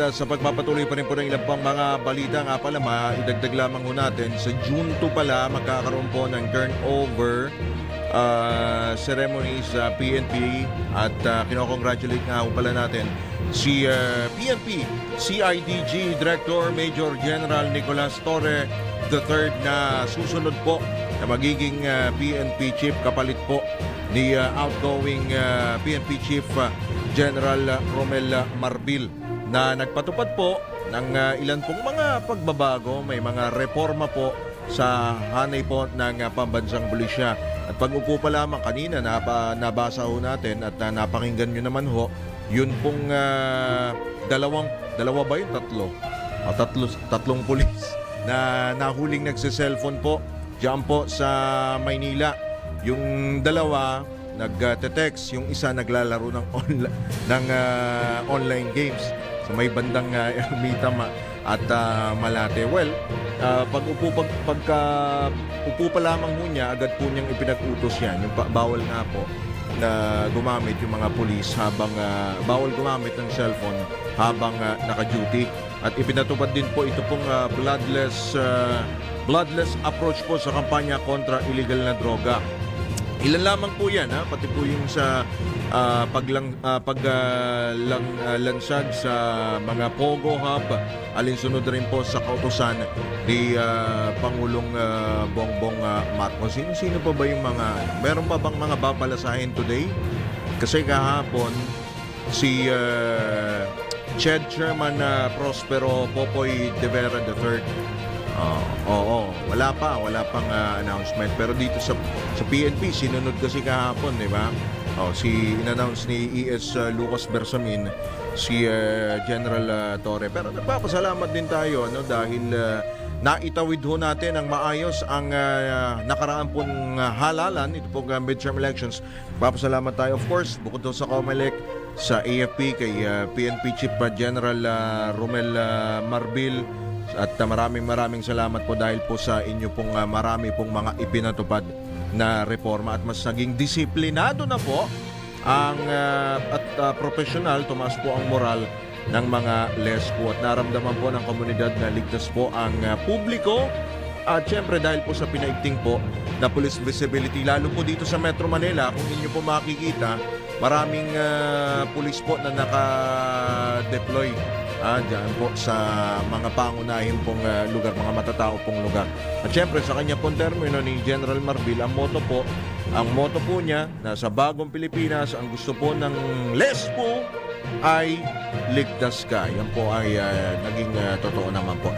sa pagpapatuloy pa rin po ng ilang pang mga balita nga pala, maidagdag lamang ho natin, sa June 2 pala magkakaroon po ng turnover ceremony sa PNP at kinokongratulate nga ho pala natin si PNP CIDG Director Major General Nicolas Torre III na susunod po na magiging PNP Chief kapalit po ni outgoing PNP Chief General Romel Marbil na nagpatupad po ng ilan pong mga pagbabago, may mga reforma po sa hanay po ng pambansang pulisya. At pag-upo pa lamang kanina, nabasa ho natin at napakinggan nyo naman ho, yun pong dalawa ba yun? Tatlong pulis na nahuling nagsiselfon po diyan po sa Maynila. Yung dalawa nagte-text, yung isa naglalaro ng online games sa may bandang Ermita at Malate. Well, pagka upo pa lamang ho niya, agad po niyang ipinag-utos yan. Yung bawal nga po na gumamit yung mga pulis habang bawal gumamit ng cellphone habang naka-duty. At ipinatupad din po ito pong bloodless approach po sa kampanya kontra illegal na droga. Ilan lamang po yan, pati po yung sa paglansad sa mga Pogo Hub, alinsunod rin po sa kautusan ni Pangulong Bongbong Marcos. Sino pa ba yung mga, meron pa bang mga babalasahin today? Kasi kahapon, si CHED Chairman Prospero Popoy de Vera III, wala pang announcement. Pero dito sa PNP, sinunod kasi kahapon, di ba? In-announce ni ES Lucas Bersamin si General Torre. Pero nagpapasalamat din tayo dahil naitawid ho natin ang maayos ang nakaraan pong halalan, ito pong midterm elections. Nagpapasalamat tayo, of course, bukod doon sa COMELEC, sa AFP, kay PNP Chief General Romel Marbil. At maraming salamat po dahil po sa inyo pong marami pong mga ipinatupad na reforma at mas naging disiplinado na po ang professional, tumaas po ang moral ng mga LESPO at naramdaman po ng komunidad na ligtas po ang publiko at syempre dahil po sa pinaigting po na police visibility, lalo po dito sa Metro Manila, kung inyo po makikita, maraming police po na naka-deploy dyan po sa mga pangunahin pong lugar, mga matatao pong lugar. At syempre sa kanya pong termino ni General Marbil, ang motto po niya na sa bagong Pilipinas, ang gusto po ng LESPO ay ligtas ka. Yan po ay naging totoo naman po.